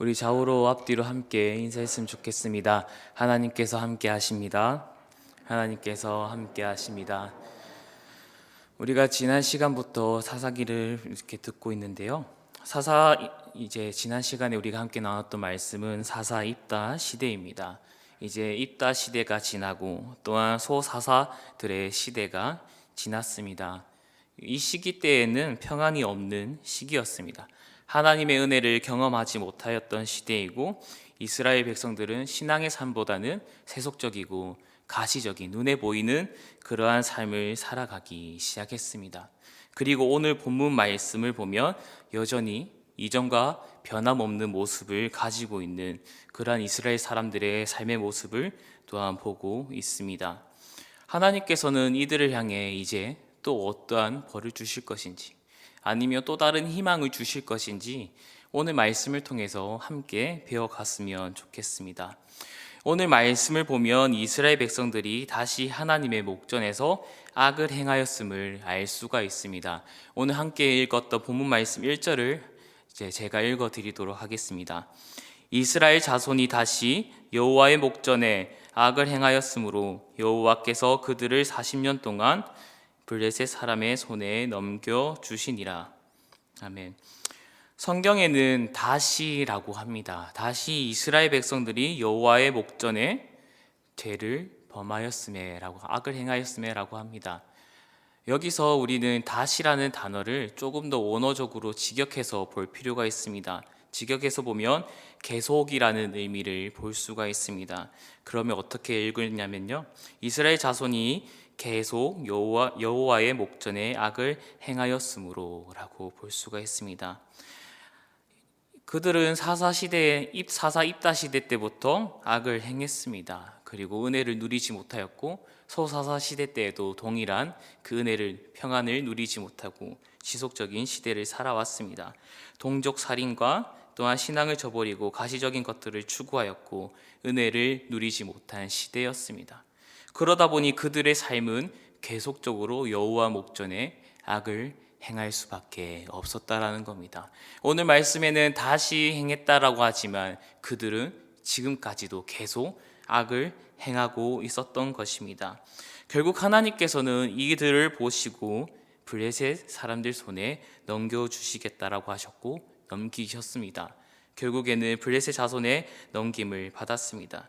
우리 좌우로 앞뒤로 함께 인사했으면 좋겠습니다. 하나님께서 함께 하십니다. 하나님께서 함께 하십니다. 우리가 지난 시간부터 사사기를 이렇게 듣고 있는데요. 이제 지난 시간에 우리가 함께 나눴던 말씀은 사사 입다 시대입니다. 이제 입다 시대가 지나고 또한 소사사들의 시대가 지났습니다. 이 시기 때에는 평안이 없는 시기였습니다. 하나님의 은혜를 경험하지 못하였던 시대이고, 이스라엘 백성들은 신앙의 삶보다는 세속적이고 가시적인 눈에 보이는 그러한 삶을 살아가기 시작했습니다. 그리고 오늘 본문 말씀을 보면 여전히 이전과 변함없는 모습을 가지고 있는 그러한 이스라엘 사람들의 삶의 모습을 또한 보고 있습니다. 하나님께서는 이들을 향해 이제 또 어떠한 벌을 주실 것인지, 아니면 또 다른 희망을 주실 것인지 오늘 말씀을 통해서 함께 배워갔으면 좋겠습니다. 오늘 말씀을 보면 이스라엘 백성들이 다시 하나님의 목전에서 악을 행하였음을 알 수가 있습니다. 오늘 함께 읽었던 본문 말씀 1절을 제가 읽어드리도록 하겠습니다. 이스라엘 자손이 다시 여호와의 목전에 악을 행하였으므로 여호와께서 그들을 40년 동안 블레셋 사람의 손에 넘겨주시니라. 아멘. 성경에는 다시라고 합니다. 다시 이스라엘 백성들이 여호와의 목전에 죄를 범하였음에라고, 악을 행하였음에라고 합니다. 여기서 우리는 다시라는 단어를 조금 더 원어적으로 직역해서 볼 필요가 있습니다. 직역해서 보면 계속이라는 의미를 볼 수가 있습니다. 그러면 어떻게 읽느냐면요, 이스라엘 자손이 계속 여호와의 목전에 악을 행하였으므로 라고 볼 수가 있습니다. 그들은 사사 입다 시대 때부터 악을 행했습니다. 그리고 은혜를 누리지 못하였고, 소사사 시대 때에도 동일한 그 평안을 누리지 못하고 지속적인 시대를 살아왔습니다. 동족 살인과 또한 신앙을 저버리고 가시적인 것들을 추구하였고 은혜를 누리지 못한 시대였습니다. 그러다 보니 그들의 삶은 계속적으로 여호와 목전에 악을 행할 수밖에 없었다라는 겁니다. 오늘 말씀에는 다시 행했다라고 하지만 그들은 지금까지도 계속 악을 행하고 있었던 것입니다. 결국 하나님께서는 이들을 보시고 블레셋 사람들 손에 넘겨주시겠다라고 하셨고 넘기셨습니다. 결국에는 블레셋 자손의 넘김을 받았습니다.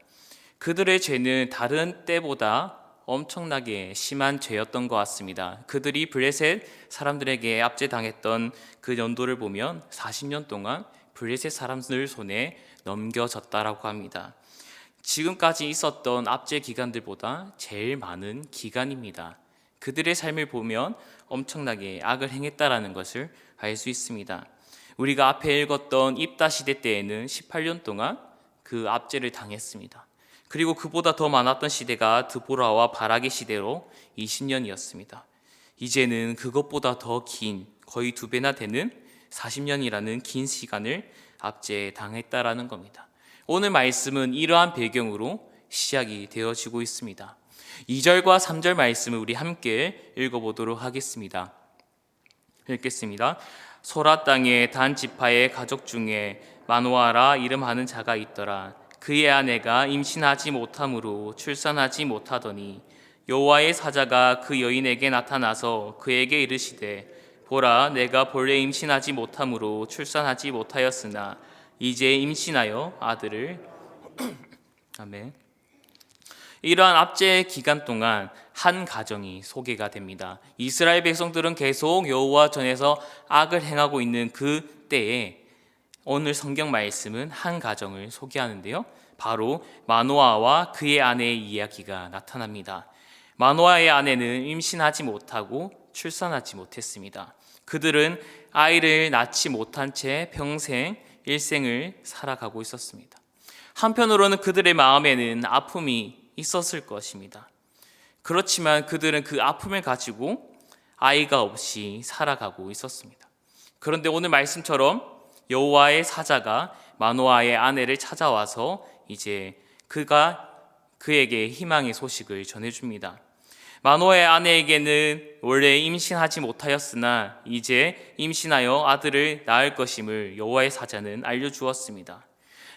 그들의 죄는 다른 때보다 엄청나게 심한 죄였던 것 같습니다. 그들이 블레셋 사람들에게 압제당했던 그 연도를 보면 40년 동안 블레셋 사람들 손에 넘겨졌다라고 합니다. 지금까지 있었던 압제 기간들보다 제일 많은 기간입니다. 그들의 삶을 보면 엄청나게 악을 행했다라는 것을 알 수 있습니다. 우리가 앞에 읽었던 입다 시대 때에는 18년 동안 그 압제를 당했습니다. 그리고 그보다 더 많았던 시대가 드보라와 바락의 시대로 20년이었습니다. 이제는 그것보다 더 긴, 거의 2배나 되는 40년이라는 긴 시간을 압제당했다라는 겁니다. 오늘 말씀은 이러한 배경으로 시작이 되어지고 있습니다. 2절과 3절 말씀을 우리 함께 읽어보도록 하겠습니다. 읽겠습니다. 소라 땅에 단 지파의 가족 중에 마노아라 이름하는 자가 있더라. 그의 아내가 임신하지 못함으로 출산하지 못하더니 여호와의 사자가 그 여인에게 나타나서 그에게 이르시되 보라, 내가 본래 임신하지 못함으로 출산하지 못하였으나 이제 임신하여 아들을 아멘. 이러한 압제 기간 동안 한 가정이 소개가 됩니다. 이스라엘 백성들은 계속 여호와 전에서 악을 행하고 있는 그 때에 오늘 성경 말씀은 한 가정을 소개하는데요, 바로 마노아와 그의 아내의 이야기가 나타납니다. 마노아의 아내는 임신하지 못하고 출산하지 못했습니다. 그들은 아이를 낳지 못한 채 평생 일생을 살아가고 있었습니다. 한편으로는 그들의 마음에는 아픔이 있었을 것입니다. 그렇지만 그들은 그 아픔을 가지고 아이가 없이 살아가고 있었습니다. 그런데 오늘 말씀처럼 여호와의 사자가 마노아의 아내를 찾아와서 이제 그에게 희망의 소식을 전해줍니다. 마노아의 아내에게는 원래 임신하지 못하였으나 이제 임신하여 아들을 낳을 것임을 여호와의 사자는 알려주었습니다.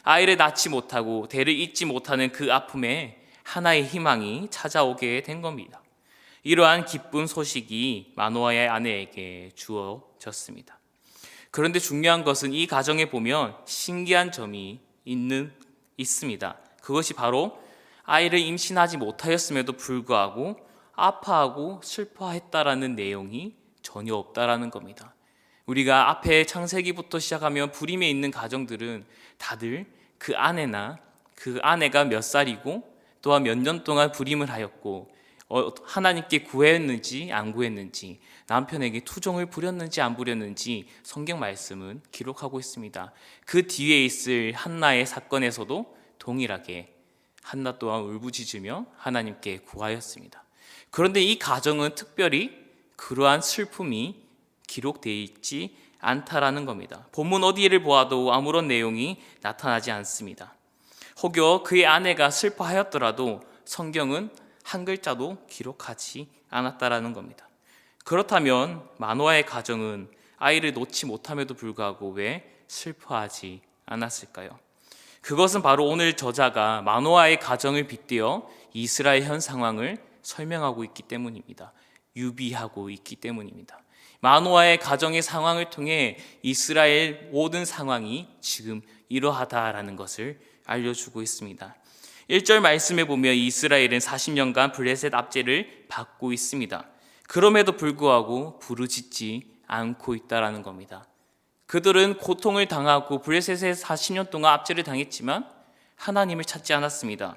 아이를 낳지 못하고 대를 잇지 못하는 그 아픔에 하나의 희망이 찾아오게 된 겁니다. 이러한 기쁜 소식이 마노아의 아내에게 주어졌습니다. 그런데 중요한 것은 이 가정에 보면 신기한 점이 있습니다. 그것이 바로 아이를 임신하지 못하였음에도 불구하고 아파하고 슬퍼했다라는 내용이 전혀 없다라는 겁니다. 우리가 앞에 창세기부터 시작하면 불임에 있는 가정들은 다들 그 아내가 몇 살이고 또한 몇 년 동안 불임을 하였고 하나님께 구했는지 안 구했는지, 남편에게 투정을 부렸는지 안 부렸는지 성경 말씀은 기록하고 있습니다. 그 뒤에 있을 한나의 사건에서도 동일하게 한나 또한 울부짖으며 하나님께 구하였습니다. 그런데 이 가정은 특별히 그러한 슬픔이 기록되어 있지 않다라는 겁니다. 본문 어디를 보아도 아무런 내용이 나타나지 않습니다. 혹여 그의 아내가 슬퍼하였더라도 성경은 한 글자도 기록하지 않았다라는 겁니다. 그렇다면 마노아의 가정은 아이를 놓지 못함에도 불구하고 왜 슬퍼하지 않았을까요? 그것은 바로 오늘 저자가 마노아의 가정을 빗대어 이스라엘 현 상황을 설명하고 있기 때문입니다. 유비하고 있기 때문입니다. 마노아의 가정의 상황을 통해 이스라엘 모든 상황이 지금 이러하다라는 것을 알려주고 있습니다. 1절 말씀에 보면 이스라엘은 40년간 블레셋 압제를 받고 있습니다. 그럼에도 불구하고 부르짖지 않고 있다라는 겁니다. 그들은 고통을 당하고 블레셋에 40년 동안 압제를 당했지만 하나님을 찾지 않았습니다.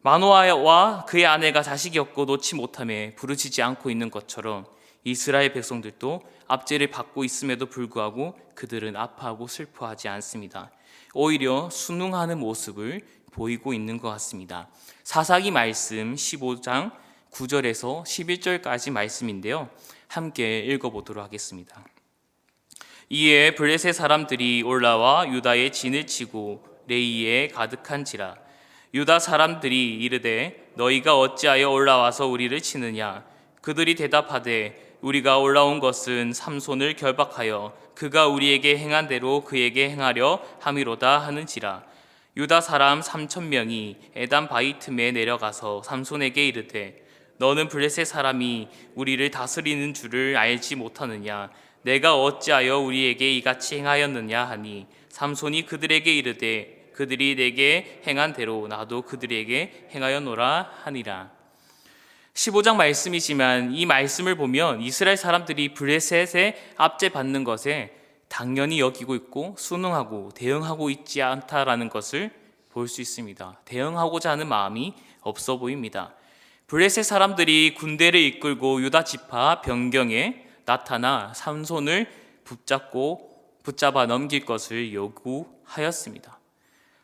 마노아와 그의 아내가 자식이 없고 놓지 못함에 부르짖지 않고 있는 것처럼 이스라엘 백성들도 압제를 받고 있음에도 불구하고 그들은 아파하고 슬퍼하지 않습니다. 오히려 순응하는 모습을 보이고 있는 것 같습니다. 사사기 말씀 15장 9절에서 11절까지 말씀인데요. 함께 읽어보도록 하겠습니다. 이에 블레셋 사람들이 올라와 유다의 진을 치고 레이에 가득한지라. 유다 사람들이 이르되 너희가 어찌하여 올라와서 우리를 치느냐. 그들이 대답하되 우리가 올라온 것은 삼손을 결박하여 그가 우리에게 행한 대로 그에게 행하려 함이로다 하는지라. 유다 사람 3,000명이 에담 바위 틈에 내려가서 삼손에게 이르되 너는 블레셋 사람이 우리를 다스리는 줄을 알지 못하느냐. 내가 어찌하여 우리에게 이같이 행하였느냐 하니 삼손이 그들에게 이르되 그들이 내게 행한 대로 나도 그들에게 행하였노라 하니라. 15장 말씀이지만 이 말씀을 보면 이스라엘 사람들이 블레셋에 압제받는 것에 당연히 여기고 있고 순응하고 대응하고 있지 않다라는 것을 볼 수 있습니다. 대응하고자 하는 마음이 없어 보입니다. 블레셋 사람들이 군대를 이끌고 유다 지파 변경에 나타나 삼손을 붙잡아 넘길 것을 요구하였습니다.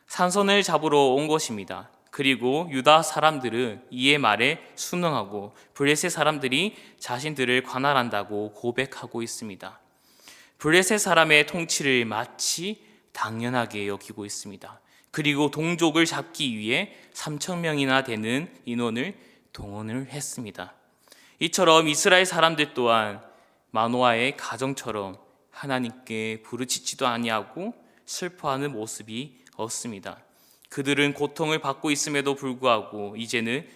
삼손을 잡으러 온 것입니다. 그리고 유다 사람들은 이의 말에 순응하고 블레셋 사람들이 자신들을 관할한다고 고백하고 있습니다. 블레셋 사람의 통치를 마치 당연하게 여기고 있습니다. 그리고 동족을 잡기 위해 3,000명이나 되는 인원을 동원을 했습니다. 이처럼 이스라엘 사람들 또한 마노아의 가정처럼 하나님께 부르짖지도 아니하고 슬퍼하는 모습이 없습니다. 그들은 고통을 받고 있음에도 불구하고 이제는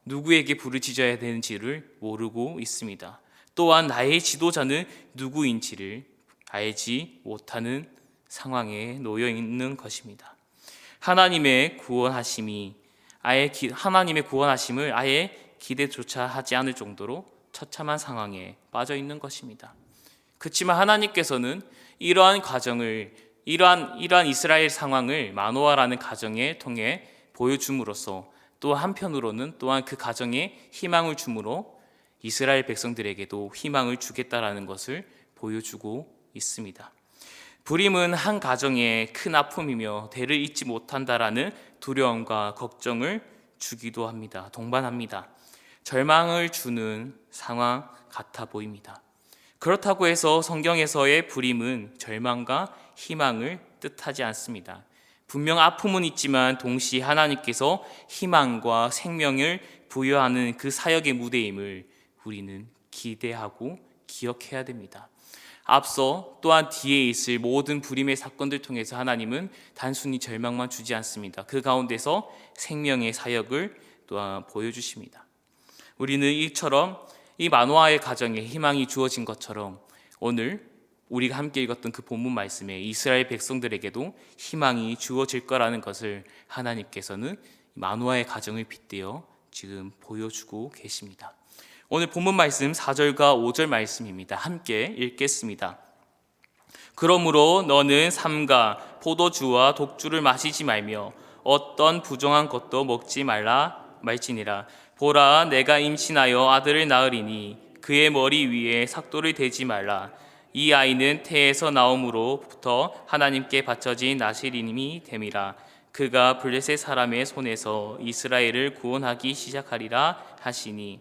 누구에게 부르짖어야 되는지를 모르고 있습니다. 또한 나의 지도자는 누구인지를 알지 못하는 상황에 놓여 있는 것입니다. 하나님의 구원하심을 아예 기대조차 하지 않을 정도로 처참한 상황에 빠져 있는 것입니다. 그렇지만 하나님께서는 이러한 이스라엘 상황을 마노아라는 가정에 통해 보여줌으로써 또 한편으로는 또한 그 가정에 희망을 주므로 이스라엘 백성들에게도 희망을 주겠다라는 것을 보여주고 있습니다. 불임은 한 가정의 큰 아픔이며 대를 잇지 못한다라는 두려움과 걱정을 주기도 합니다. 동반합니다. 절망을 주는 상황 같아 보입니다. 그렇다고 해서 성경에서의 불임은 절망과 희망을 뜻하지 않습니다. 분명 아픔은 있지만 동시에 하나님께서 희망과 생명을 부여하는 그 사역의 무대임을 우리는 기대하고 기억해야 됩니다. 앞서 또한 뒤에 있을 모든 불임의 사건들 통해서 하나님은 단순히 절망만 주지 않습니다. 그 가운데서 생명의 사역을 또한 보여주십니다. 우리는 이처럼 이 마노아의 가정에 희망이 주어진 것처럼 오늘 우리가 함께 읽었던 그 본문 말씀에 이스라엘 백성들에게도 희망이 주어질 거라는 것을 하나님께서는 마노아의 가정을 빗대어 지금 보여주고 계십니다. 오늘 본문 말씀 4절과 5절 말씀입니다. 함께 읽겠습니다. 그러므로 너는 삼가 포도주와 독주를 마시지 말며 어떤 부정한 것도 먹지 말지니라. 보라, 내가 임신하여 아들을 낳으리니 그의 머리 위에 삭도를 대지 말라. 이 아이는 태에서 나옴으로부터 하나님께 바쳐진 나실인이 됨이라. 그가 블레셋 사람의 손에서 이스라엘을 구원하기 시작하리라 하시니.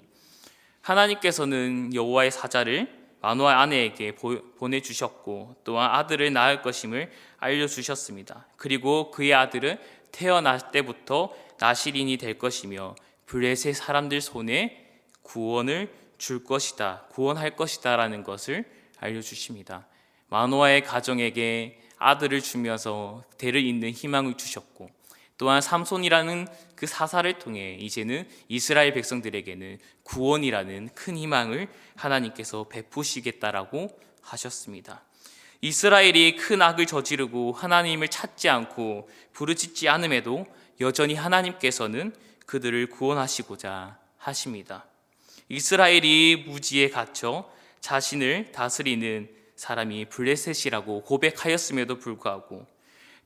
하나님께서는 여호와의 사자를 마노아 아내에게 보내주셨고 또한 아들을 낳을 것임을 알려주셨습니다. 그리고 그의 아들은 태어날 때부터 나실인이 될 것이며 블레셋 사람들 손에 구원을 줄 것이다, 구원할 것이다 라는 것을 알려주십니다. 마노아의 가정에게 아들을 주면서 대를 잇는 희망을 주셨고 또한 삼손이라는 그 사사를 통해 이제는 이스라엘 백성들에게는 구원이라는 큰 희망을 하나님께서 베푸시겠다라고 하셨습니다. 이스라엘이 큰 악을 저지르고 하나님을 찾지 않고 부르짖지 않음에도 여전히 하나님께서는 그들을 구원하시고자 하십니다. 이스라엘이 무지에 갇혀 자신을 다스리는 사람이 블레셋이라고 고백하였음에도 불구하고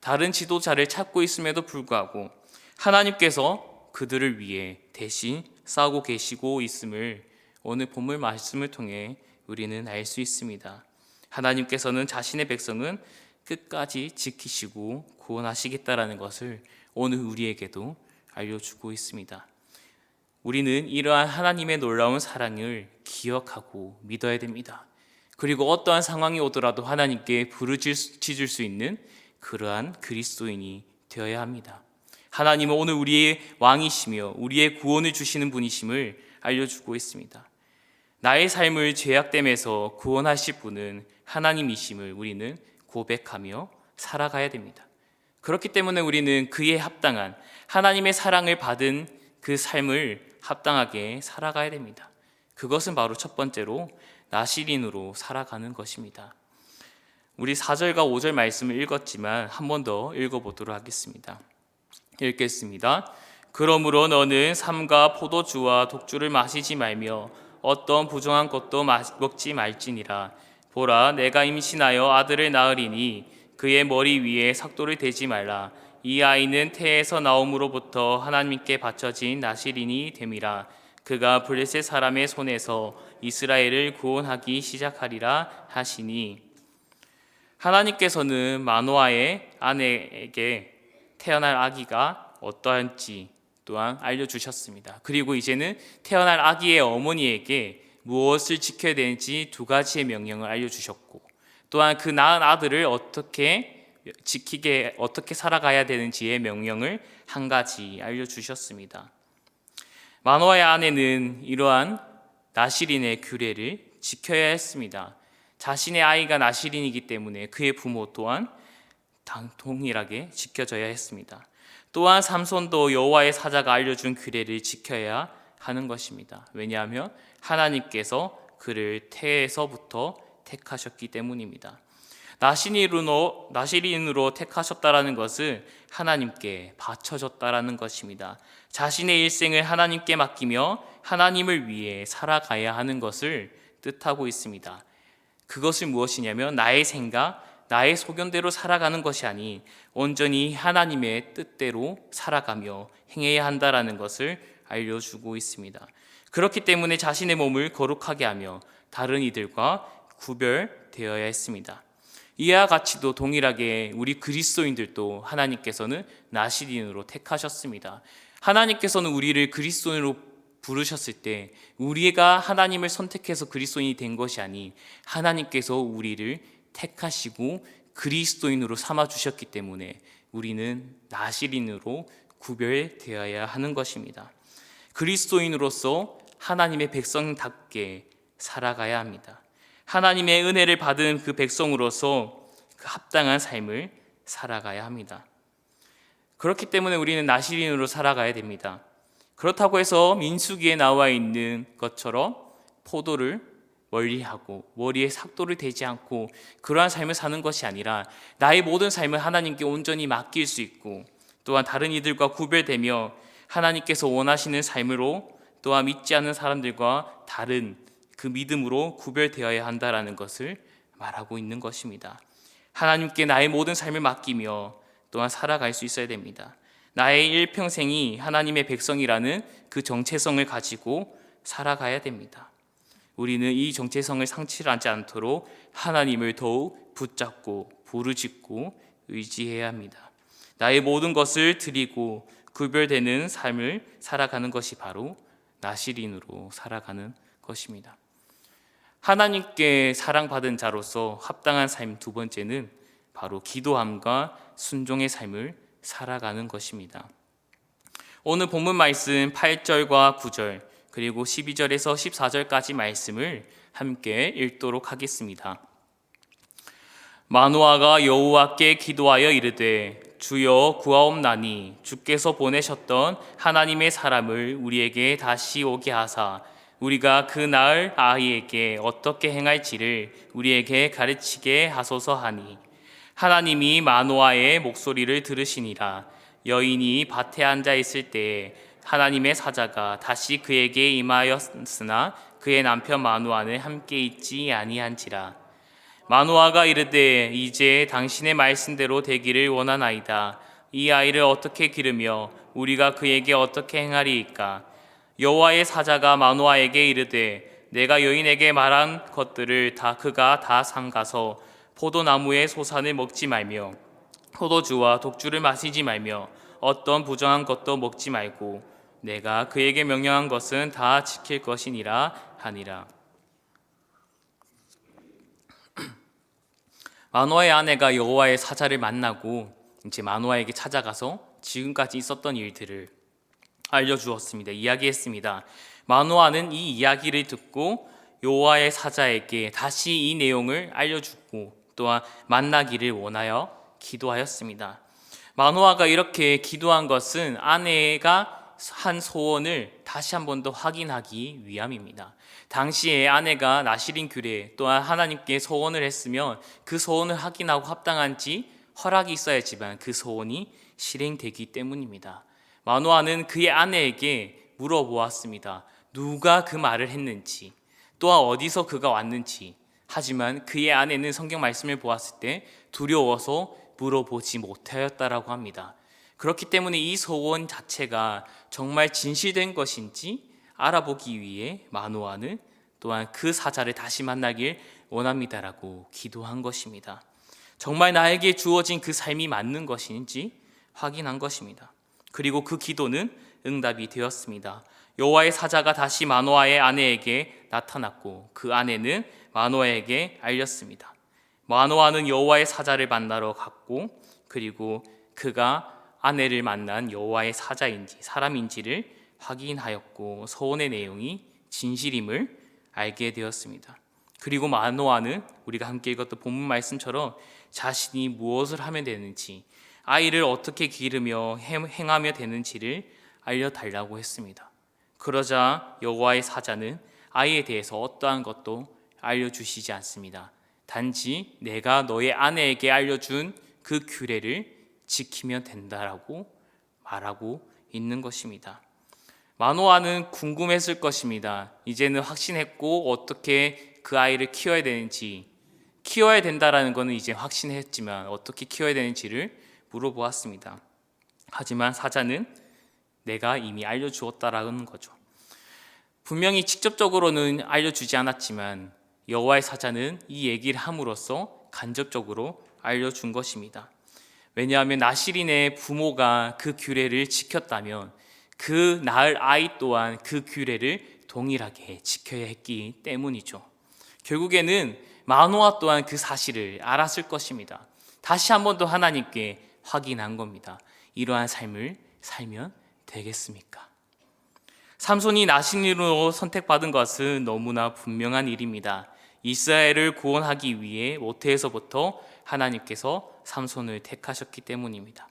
다른 지도자를 찾고 있음에도 불구하고 하나님께서 그들을 위해 대신 싸우고 계시고 있음을 오늘 본문 말씀을 통해 우리는 알 수 있습니다. 하나님께서는 자신의 백성은 끝까지 지키시고 구원하시겠다라는 것을 오늘 우리에게도 알려주고 있습니다. 우리는 이러한 하나님의 놀라운 사랑을 기억하고 믿어야 됩니다. 그리고 어떠한 상황이 오더라도 하나님께 부르짖을 수 있는 그러한 그리스도인이 되어야 합니다. 하나님은 오늘 우리의 왕이시며 우리의 구원을 주시는 분이심을 알려주고 있습니다. 나의 삶을 죄악됨에서 구원하실 분은 하나님이심을 우리는 고백하며 살아가야 됩니다. 그렇기 때문에 우리는 그에 합당한 하나님의 사랑을 받은 그 삶을 합당하게 살아가야 됩니다. 그것은 바로 첫 번째로 나실인으로 살아가는 것입니다. 우리 4절과 5절 말씀을 읽었지만 한 번 더 읽어보도록 하겠습니다. 읽겠습니다. 그러므로 너는 삼가 포도주와 독주를 마시지 말며 어떤 부정한 것도 먹지 말지니라. 보라, 내가 임신하여 아들을 낳으리니 그의 머리 위에 삭도를 대지 말라. 이 아이는 태에서 나옴으로부터 하나님께 바쳐진 나실인이 됨이라. 그가 블레셋 사람의 손에서 이스라엘을 구원하기 시작하리라 하시니. 하나님께서는 마노아의 아내에게 태어날 아기가 어떠한지 또한 알려주셨습니다. 그리고 이제는 태어날 아기의 어머니에게 무엇을 지켜야 되는지 두 가지의 명령을 알려주셨고 또한 그 낳은 아들을 어떻게 살아가야 되는지의 명령을 한 가지 알려주셨습니다. 마노아의 아내는 이러한 나실인의 규례를 지켜야 했습니다. 자신의 아이가 나실인이기 때문에 그의 부모 또한 동일하게 지켜져야 했습니다. 또한 삼손도 여호와의 사자가 알려준 규례를 지켜야 하는 것입니다. 왜냐하면 하나님께서 그를 태에서부터 택하셨기 때문입니다. 나실인으로 택하셨다라는 것은 하나님께 바쳐졌다라는 것입니다. 자신의 일생을 하나님께 맡기며 하나님을 위해 살아가야 하는 것을 뜻하고 있습니다. 그것은 무엇이냐면 나의 생각, 나의 소견대로 살아가는 것이 아닌 온전히 하나님의 뜻대로 살아가며 행해야 한다라는 것을 알려주고 있습니다. 그렇기 때문에 자신의 몸을 거룩하게 하며 다른 이들과 구별되어야 했습니다. 이와 같이도 동일하게 우리 그리스도인들도 하나님께서는 나실인으로 택하셨습니다. 하나님께서는 우리를 그리스도인으로 부르셨을 때 우리가 하나님을 선택해서 그리스도인이 된 것이 아닌 하나님께서 우리를 택하시고 그리스도인으로 삼아주셨기 때문에 우리는 나실인으로 구별되어야 하는 것입니다. 그리스도인으로서 하나님의 백성답게 살아가야 합니다. 하나님의 은혜를 받은 그 백성으로서 그 합당한 삶을 살아가야 합니다. 그렇기 때문에 우리는 나시린으로 살아가야 됩니다. 그렇다고 해서 민수기에 나와 있는 것처럼 포도를 멀리하고 머리에 삭도를 대지 않고 그러한 삶을 사는 것이 아니라 나의 모든 삶을 하나님께 온전히 맡길 수 있고 또한 다른 이들과 구별되며 하나님께서 원하시는 삶으로 또한 믿지 않는 사람들과 다른 그 믿음으로 구별되어야 한다라는 것을 말하고 있는 것입니다. 하나님께 나의 모든 삶을 맡기며 또한 살아갈 수 있어야 됩니다. 나의 일평생이 하나님의 백성이라는 그 정체성을 가지고 살아가야 됩니다. 우리는 이 정체성을 상실하지 않도록 하나님을 더욱 붙잡고 부르짖고 의지해야 합니다. 나의 모든 것을 드리고 구별되는 삶을 살아가는 것이 바로 나시린으로 살아가는 것입니다. 하나님께 사랑받은 자로서 합당한 삶 두 번째는 바로 기도함과 순종의 삶을 살아가는 것입니다. 오늘 본문 말씀 8절과 9절 그리고 12절에서 14절까지 말씀을 함께 읽도록 하겠습니다. 마노아가 여호와께 기도하여 이르되 주여 구하옵나니 주께서 보내셨던 하나님의 사람을 우리에게 다시 오게 하사 우리가 그 낳을 아이에게 어떻게 행할지를 우리에게 가르치게 하소서 하니 하나님이 마노아의 목소리를 들으시니라. 여인이 밭에 앉아 있을 때에 하나님의 사자가 다시 그에게 임하였으나 그의 남편 마노아는 함께 있지 아니한지라. 마노아가 이르되 이제 당신의 말씀대로 되기를 원하나이다. 이 아이를 어떻게 기르며 우리가 그에게 어떻게 행하리이까. 여호와의 사자가 마노아에게 이르되 내가 여인에게 말한 것들을 다 그가 다 삼가서 포도나무의 소산을 먹지 말며 포도주와 독주를 마시지 말며 어떤 부정한 것도 먹지 말고 내가 그에게 명령한 것은 다 지킬 것이니라 하니라. 마노아의 아내가 여호와의 사자를 만나고 이제 마노아에게 찾아가서 지금까지 있었던 일들을 알려주었습니다. 이야기했습니다. 마노아는 이 이야기를 듣고 여호와의 사자에게 다시 이 내용을 알려주고 또한 만나기를 원하여 기도하였습니다. 마노아가 이렇게 기도한 것은 아내가 한 소원을 다시 한 번 더 확인하기 위함입니다. 당시에 아내가 나시린 규례 또한 하나님께 소원을 했으면 그 소원을 확인하고 합당한지 허락이 있어야지만 그 소원이 실행되기 때문입니다. 마노아는 그의 아내에게 물어보았습니다. 누가 그 말을 했는지 또한 어디서 그가 왔는지. 하지만 그의 아내는 성경 말씀을 보았을 때 두려워서 물어보지 못하였다라고 합니다. 그렇기 때문에 이 소원 자체가 정말 진실된 것인지 알아보기 위해 마노아는 또한 그 사자를 다시 만나길 원합니다라고 기도한 것입니다. 정말 나에게 주어진 그 삶이 맞는 것인지 확인한 것입니다. 그리고 그 기도는 응답이 되었습니다. 여호와의 사자가 다시 마노아의 아내에게 나타났고 그 아내는 마노아에게 알렸습니다. 마노아는 여호와의 사자를 만나러 갔고 그리고 그가 아내를 만난 여호와의 사자인지 사람인지를 확인하였고 소원의 내용이 진실임을 알게 되었습니다. 그리고 마노아는 우리가 함께 읽었던 본문 말씀처럼 자신이 무엇을 하면 되는지 아이를 어떻게 기르며 행하며 되는지를 알려달라고 했습니다. 그러자 여호와의 사자는 아이에 대해서 어떠한 것도 알려주시지 않습니다. 단지 내가 너의 아내에게 알려준 그 규례를 지키면 된다라고 말하고 있는 것입니다. 마노아는 궁금했을 것입니다. 이제는 확신했고 어떻게 그 아이를 키워야 되는지 키워야 된다라는 것은 이제 확신했지만 어떻게 키워야 되는지를 물어보았습니다. 하지만 사자는 내가 이미 알려주었다라는 거죠. 분명히 직접적으로는 알려주지 않았지만 여호와의 사자는 이 얘기를 함으로써 간접적으로 알려준 것입니다. 왜냐하면 나시린의 부모가 그 규례를 지켰다면 그 낳을 아이 또한 그 규례를 동일하게 지켜야 했기 때문이죠. 결국에는 마노아 또한 그 사실을 알았을 것입니다. 다시 한 번 더 하나님께 확인한 겁니다. 이러한 삶을 살면 되겠습니까? 삼손이 나시린으로 선택받은 것은 너무나 분명한 일입니다. 이스라엘을 구원하기 위해 모태에서부터 하나님께서 삼손을 택하셨기 때문입니다.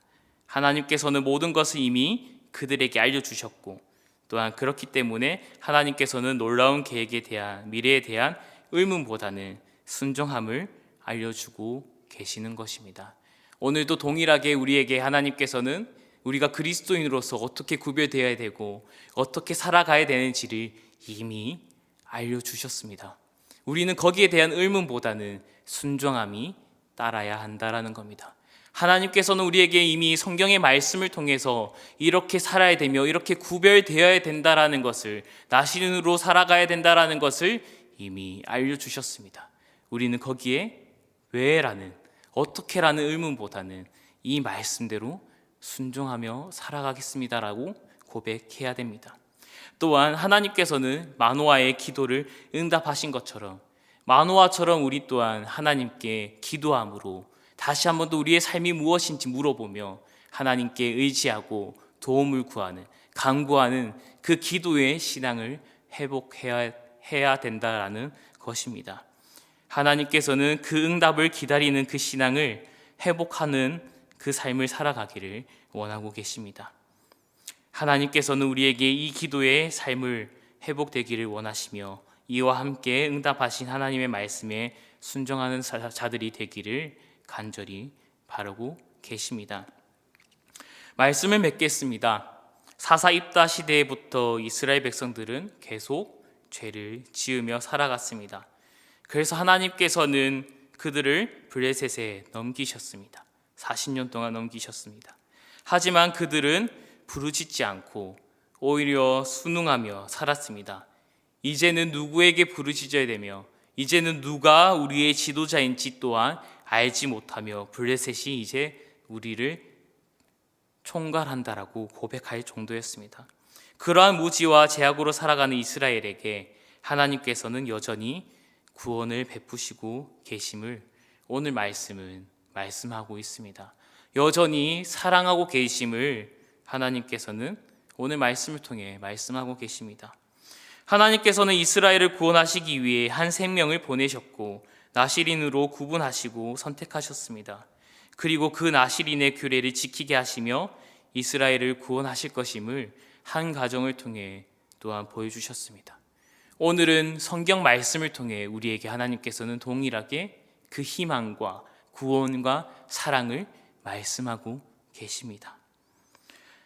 하나님께서는 모든 것을 이미 그들에게 알려주셨고, 또한 그렇기 때문에 하나님께서는 놀라운 계획에 대한, 미래에 대한 의문보다는 순종함을 알려주고 계시는 것입니다. 오늘도 동일하게 우리에게 하나님께서는 우리가 그리스도인으로서 어떻게 구별되어야 되고 어떻게 살아가야 되는지를 이미 알려주셨습니다. 우리는 거기에 대한 의문보다는 순종함이 따라야 한다라는 겁니다. 하나님께서는 우리에게 이미 성경의 말씀을 통해서 이렇게 살아야 되며 이렇게 구별되어야 된다라는 것을, 나신으로 살아가야 된다라는 것을 이미 알려주셨습니다. 우리는 거기에 왜라는, 어떻게라는 의문보다는 이 말씀대로 순종하며 살아가겠습니다라고 고백해야 됩니다. 또한 하나님께서는 마노아의 기도를 응답하신 것처럼 마노아처럼 우리 또한 하나님께 기도함으로 다시 한 번 더 우리의 삶이 무엇인지 물어보며 하나님께 의지하고 도움을 구하는, 간구하는 그 기도의 신앙을 회복해야 된다라는 것입니다. 하나님께서는 그 응답을 기다리는 그 신앙을 회복하는 그 삶을 살아가기를 원하고 계십니다. 하나님께서는 우리에게 이 기도의 삶을 회복되기를 원하시며 이와 함께 응답하신 하나님의 말씀에 순종하는 자들이 되기를 간절히 바라고 계십니다. 말씀을 맺겠습니다. 사사 입다 시대부터 이스라엘 백성들은 계속 죄를 지으며 살아갔습니다. 그래서 하나님께서는 그들을 블레셋에 넘기셨습니다. 40년 동안 넘기셨습니다. 하지만 그들은 부르짖지 않고 오히려 순응하며 살았습니다. 이제는 누구에게 부르짖어야 되며 이제는 누가 우리의 지도자인지 또한 알지 못하며 블레셋이 이제 우리를 총괄한다라고 고백할 정도였습니다. 그러한 무지와 제약으로 살아가는 이스라엘에게 하나님께서는 여전히 구원을 베푸시고 계심을 오늘 말씀은 말씀하고 있습니다. 여전히 사랑하고 계심을 하나님께서는 오늘 말씀을 통해 말씀하고 계십니다. 하나님께서는 이스라엘을 구원하시기 위해 한 생명을 보내셨고 나실인으로 구분하시고 선택하셨습니다. 그리고 그 나실인의 규례를 지키게 하시며 이스라엘을 구원하실 것임을 한 가정을 통해 또한 보여주셨습니다. 오늘은 성경 말씀을 통해 우리에게 하나님께서는 동일하게 그 희망과 구원과 사랑을 말씀하고 계십니다.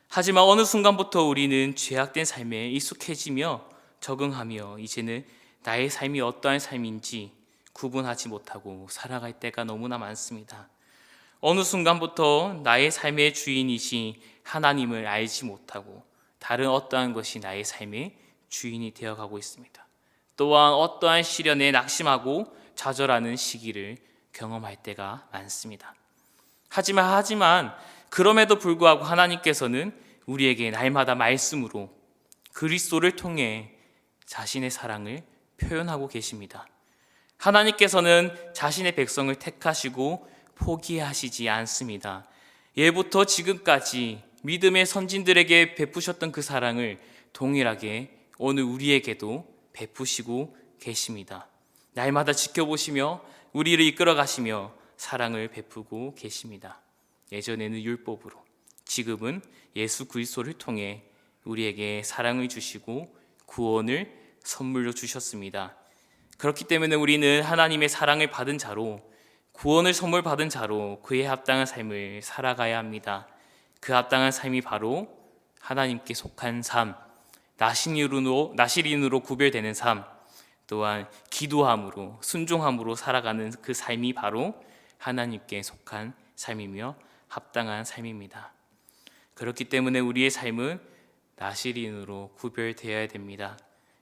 하지만 어느 순간부터 우리는 죄악된 삶에 익숙해지며 적응하며 이제는 나의 삶이 어떠한 삶인지 구분하지 못하고 살아갈 때가 너무나 많습니다. 어느 순간부터 나의 삶의 주인이신 하나님을 알지 못하고 다른 어떠한 것이 나의 삶의 주인이 되어가고 있습니다. 또한 어떠한 시련에 낙심하고 좌절하는 시기를 경험할 때가 많습니다. 하지만 그럼에도 불구하고 하나님께서는 우리에게 날마다 말씀으로 그리스도를 통해 자신의 사랑을 표현하고 계십니다. 하나님께서는 자신의 백성을 택하시고 포기하시지 않습니다. 예부터 지금까지 믿음의 선진들에게 베푸셨던 그 사랑을 동일하게 오늘 우리에게도 베푸시고 계십니다. 날마다 지켜보시며 우리를 이끌어 가시며 사랑을 베푸고 계십니다. 예전에는 율법으로, 지금은 예수 그리스도를 통해 우리에게 사랑을 주시고 구원을 선물로 주셨습니다. 그렇기 때문에 우리는 하나님의 사랑을 받은 자로, 구원을 선물 받은 자로 그에 합당한 삶을 살아가야 합니다. 그 합당한 삶이 바로 하나님께 속한 삶, 나실인으로 구별되는 삶, 또한 기도함으로 순종함으로 살아가는 그 삶이 바로 하나님께 속한 삶이며 합당한 삶입니다. 그렇기 때문에 우리의 삶은 나실인으로 구별되어야 됩니다.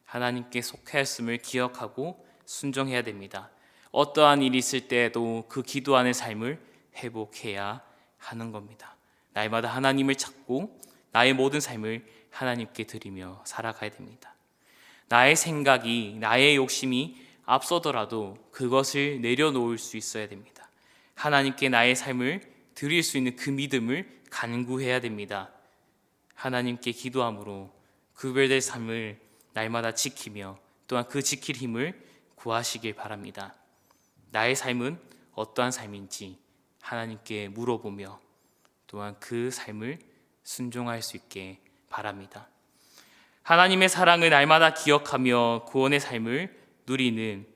하나님께 속하였음을 기억하고 순종해야 됩니다. 어떠한 일이 있을 때에도 그 기도하는 삶을 회복해야 하는 겁니다. 날마다 하나님을 찾고 나의 모든 삶을 하나님께 드리며 살아가야 됩니다. 나의 생각이, 나의 욕심이 앞서더라도 그것을 내려놓을 수 있어야 됩니다. 하나님께 나의 삶을 드릴 수 있는 그 믿음을 간구해야 됩니다. 하나님께 기도함으로 구별될 삶을 날마다 지키며 또한 그 지킬 힘을 구하시길 바랍니다. 나의 삶은 어떠한 삶인지 하나님께 물어보며 또한 그 삶을 순종할 수 있게 바랍니다. 하나님의 사랑을 날마다 기억하며 구원의 삶을 누리는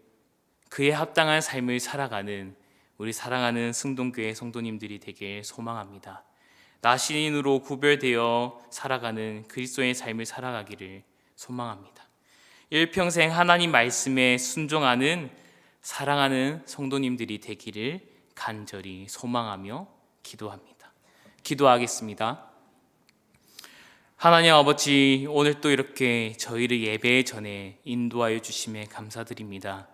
그에 합당한 삶을 살아가는 우리 사랑하는 승동교회 성도님들이 되길 소망합니다. 나 시인으로 구별되어 살아가는 그리스도의 삶을 살아가기를 소망합니다. 일평생 하나님 말씀에 순종하는 사랑하는 성도님들이 되기를 간절히 소망하며 기도합니다. 기도하겠습니다. 하나님 아버지, 오늘 또 이렇게 저희를 예배 전에 인도하여 주심에 감사드립니다.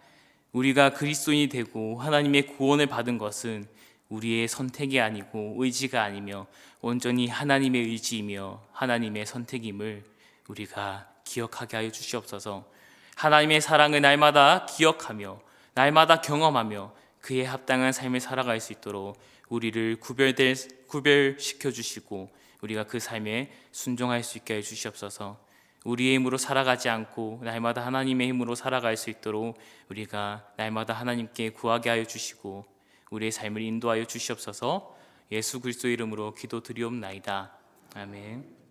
우리가 그리스도인이 되고 하나님의 구원을 받은 것은 우리의 선택이 아니고 의지가 아니며 온전히 하나님의 의지이며 하나님의 선택임을 우리가 기억하게 하여 주시옵소서. 하나님의 사랑을 날마다 기억하며 날마다 경험하며 그에 합당한 삶을 살아갈 수 있도록 우리를 구별시켜 주시고 우리가 그 삶에 순종할 수 있게 해 주시옵소서. 우리의 힘으로 살아가지 않고 날마다 하나님의 힘으로 살아갈 수 있도록 우리가 날마다 하나님께 구하게 하여 주시고 우리의 삶을 인도하여 주시옵소서. 예수 그리스도 이름으로 기도드리옵나이다. 아멘.